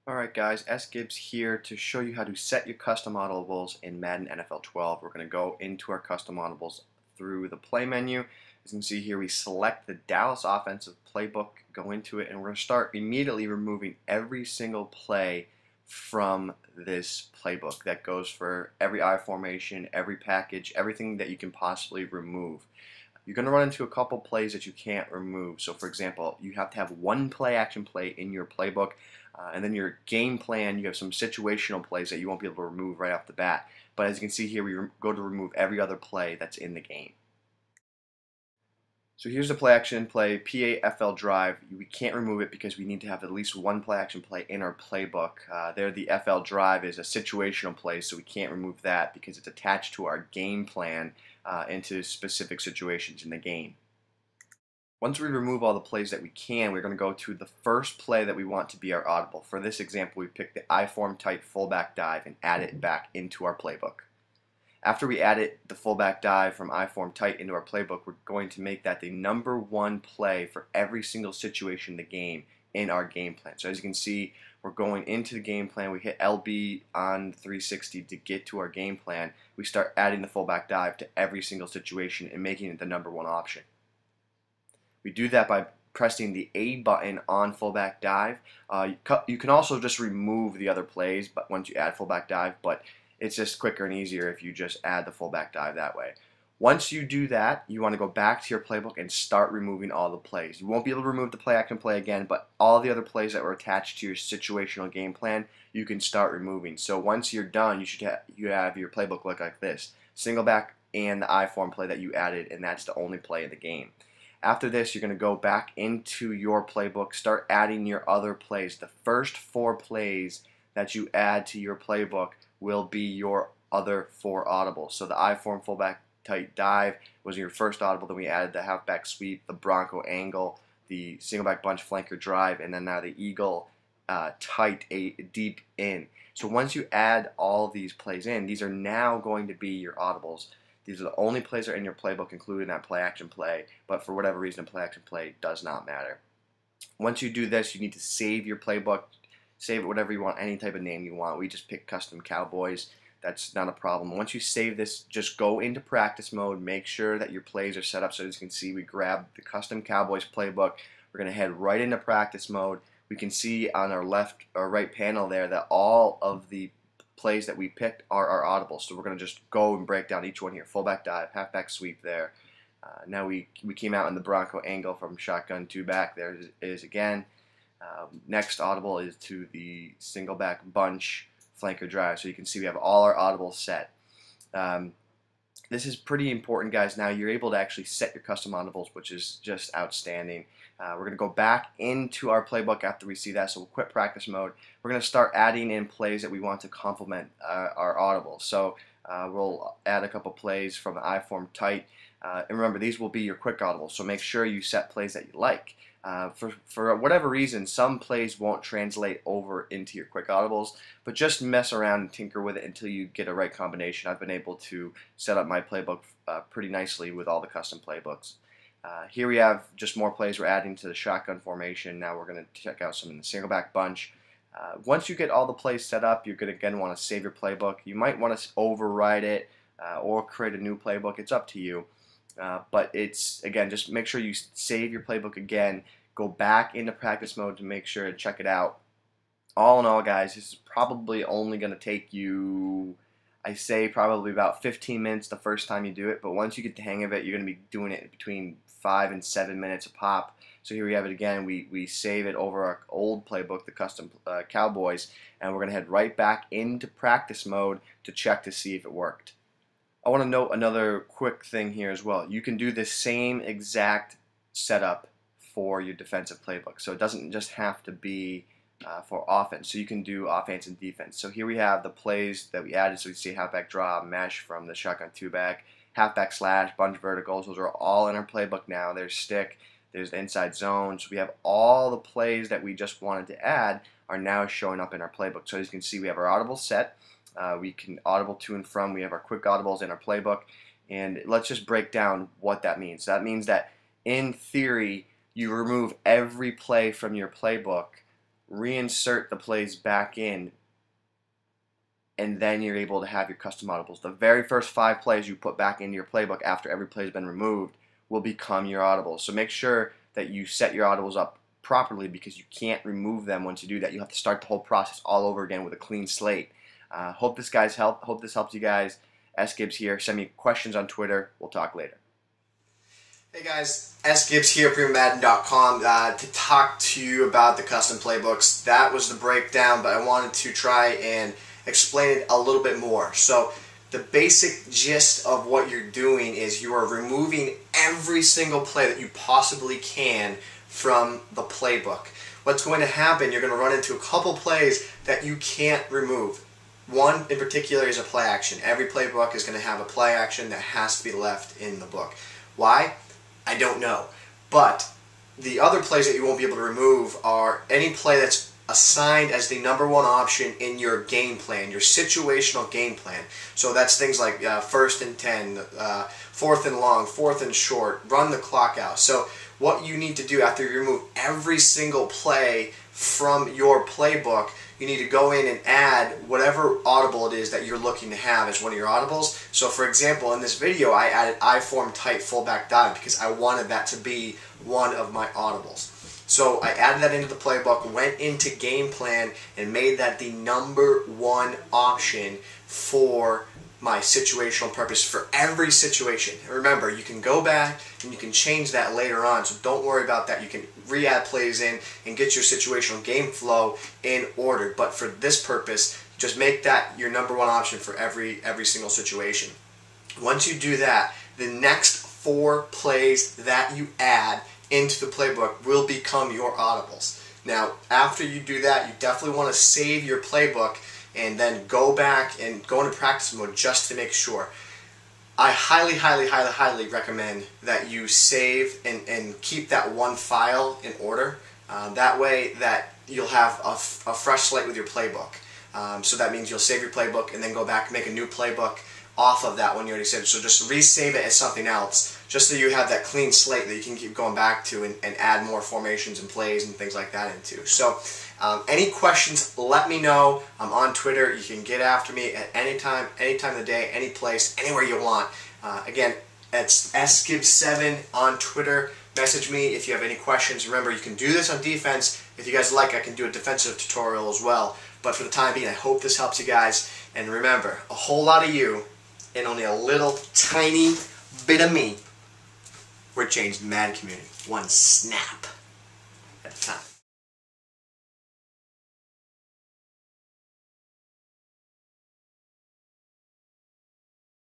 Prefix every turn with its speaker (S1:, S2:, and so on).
S1: Alright guys, Sgibs here to show you how to set your custom audibles in Madden NFL 12. We're going to go into our custom audibles through the play menu. As you can see here, we select the Dallas offensive playbook, go into it, and we're going to start immediately removing every single play from this playbook. That goes for every I formation, every package, everything that you can possibly remove. You're going to run into a couple plays that you can't remove. So for example, you have to have one play action play in your playbook, and then your game plan, you have some situational plays that you won't be able to remove right off the bat. But as you can see here, we go to remove every other play that's in the game. So here's the play action play, PAFL drive. We can't remove it because we need to have at least one play action play in our playbook. There the FL drive is a situational play, so we can't remove that because it's attached to our game plan into specific situations in the game. Once we remove all the plays that we can, we're going to go to the first play that we want to be our audible. For this example, we pick the I-form type fullback dive and add it back into our playbook. After we added the fullback dive from I-form tight into our playbook, we're going to make that the #1 play for every single situation in the game in our game plan. So as you can see, we're going into the game plan. We hit LB on 360 to get to our game plan. We start adding the fullback dive to every single situation and making it the #1 option. We do that by pressing the A button on fullback dive. You can also just remove the other plays, but once you add fullback dive, but it's just quicker and easier if you just add the fullback dive that way. Once you do that, you want to go back to your playbook and start removing all the plays. You won't be able to remove the play action play again, but all the other plays that were attached to your situational game plan, you can start removing. So once you're done, you have your playbook look like this: single back and the I-form play that you added, and that's the only play in the game. After this, you're going to go back into your playbook, start adding your other plays. The first 4 plays that you add to your playbook will be your other 4 audibles. So the I-form fullback tight dive was your first audible. Then we added the halfback sweep, the Bronco angle, the single back bunch flanker drive, and then now the eagle tight deep in. So once you add all these plays in, these are now going to be your audibles. These are the only plays that are in your playbook, including that play action play, but for whatever reason, play action play does not matter. Once you do this, you need to save your playbook. Save it whatever you want, any type of name you want. We just pick Custom Cowboys. That's not a problem. Once you save this, just go into practice mode. Make sure that your plays are set up. So as you can see, we grab the Custom Cowboys playbook. We're going to head right into practice mode. We can see on our left or right panel there that all of the plays that we picked are our audibles. So we're going to just go and break down each one here. Fullback dive, halfback sweep there. Now we came out in the Bronco angle from shotgun 2 back. There it is again. Next audible is to the single back bunch flanker drive. So you can see we have all our audibles set. This is pretty important, guys. Now you're able to actually set your custom audibles, which is just outstanding. We're going to go back into our playbook after we see that, so we'll quit practice mode. We're going to start adding in plays that we want to complement our audibles. So we'll add a couple plays from the I-form tight. And remember, these will be your quick audibles, so make sure you set plays that you like. For whatever reason, some plays won't translate over into your quick audibles, but just mess around and tinker with it until you get a right combination. I've been able to set up my playbook pretty nicely with all the custom playbooks. Here we have just more plays we're adding to the shotgun formation. Now we're going to check out some in the single back bunch. Once you get all the plays set up, you're going to again want to save your playbook. You might want to override it or create a new playbook. It's up to you. But it's, again, just make sure you save your playbook again, go back into practice mode to make sure and check it out. All in all, guys, this is probably only going to take you, I say, probably about 15 minutes the first time you do it, but once you get the hang of it, you're going to be doing it between 5 and 7 minutes a pop. So here we have it again. We save it over our old playbook, the Custom Cowboys, and we're going to head right back into practice mode to check to see if it worked. I want to note another quick thing here as well. You can do the same exact setup for your defensive playbook. So it doesn't just have to be for offense. So you can do offense and defense. So here we have the plays that we added. So you see halfback draw, mesh from the shotgun 2 back, halfback slash, bunch verticals. Those are all in our playbook now. There's stick, there's the inside zone. So we have all the plays that we just wanted to add are now showing up in our playbook. So as you can see, we have our audible set. We can audible to and from. We have our quick audibles in our playbook. And let's just break down what that means. That means that in theory, you remove every play from your playbook reinsert the plays back in, and then you're able to have your custom audibles. The very first 5 plays you put back into your playbook after every play has been removed will become your audibles. So make sure that you set your audibles up properly, because you can't remove them once you do that. You have to start the whole process all over again with a clean slate. Hope this helps you guys. Sgibs here. Send me questions on Twitter. We'll talk later. Hey guys, Sgibs here, PremiumMadden.com, to talk to you about the custom playbooks. That was the breakdown, but I wanted to try and explain it a little bit more. So the basic gist of what you're doing is you are removing every single play that you possibly can from the playbook. What's going to happen, you're going to run into a couple plays that you can't remove. One in particular is a play action. Every playbook is going to have a play action that has to be left in the book. Why? I don't know. But the other plays that you won't be able to remove are any play that's assigned as the #1 option in your game plan, your situational game plan. So that's things like 1st and 10, 4th and long, 4th and short, run the clock out. So what you need to do after you remove every single play from your playbook, you need to go in and add whatever audible it is that you're looking to have as one of your audibles. So for example, in this video I added I-form tight fullback dive because I wanted that to be one of my audibles. So I added that into the playbook, went into game plan, and made that the #1 option for my situational purpose for every situation. And remember, you can go back and you can change that later on, so don't worry about that. You can re-add plays in and get your situational game flow in order. But for this purpose, just make that your #1 option for every single situation. Once you do that, the next 4 plays that you add into the playbook will become your audibles. Now, after you do that, you definitely want to save your playbook and then go back and go into practice mode just to make sure. I highly recommend that you save and keep that one file in order. That way that you'll have a fresh slate with your playbook. So that means you'll save your playbook and then go back and make a new playbook off of that one you already saved. So just resave it as something else, just so you have that clean slate that you can keep going back to and add more formations and plays and things like that into. So any questions, let me know. I'm on Twitter. You can get after me at any time of the day, any place, anywhere you want. Again, it's Sgibs7 on Twitter. Message me if you have any questions. Remember, you can do this on defense. If you guys like, I can do a defensive tutorial as well. But for the time being, I hope this helps you guys. And remember, a whole lot of you and only a little tiny bit of me. We're changing the Madden community one snap at a time.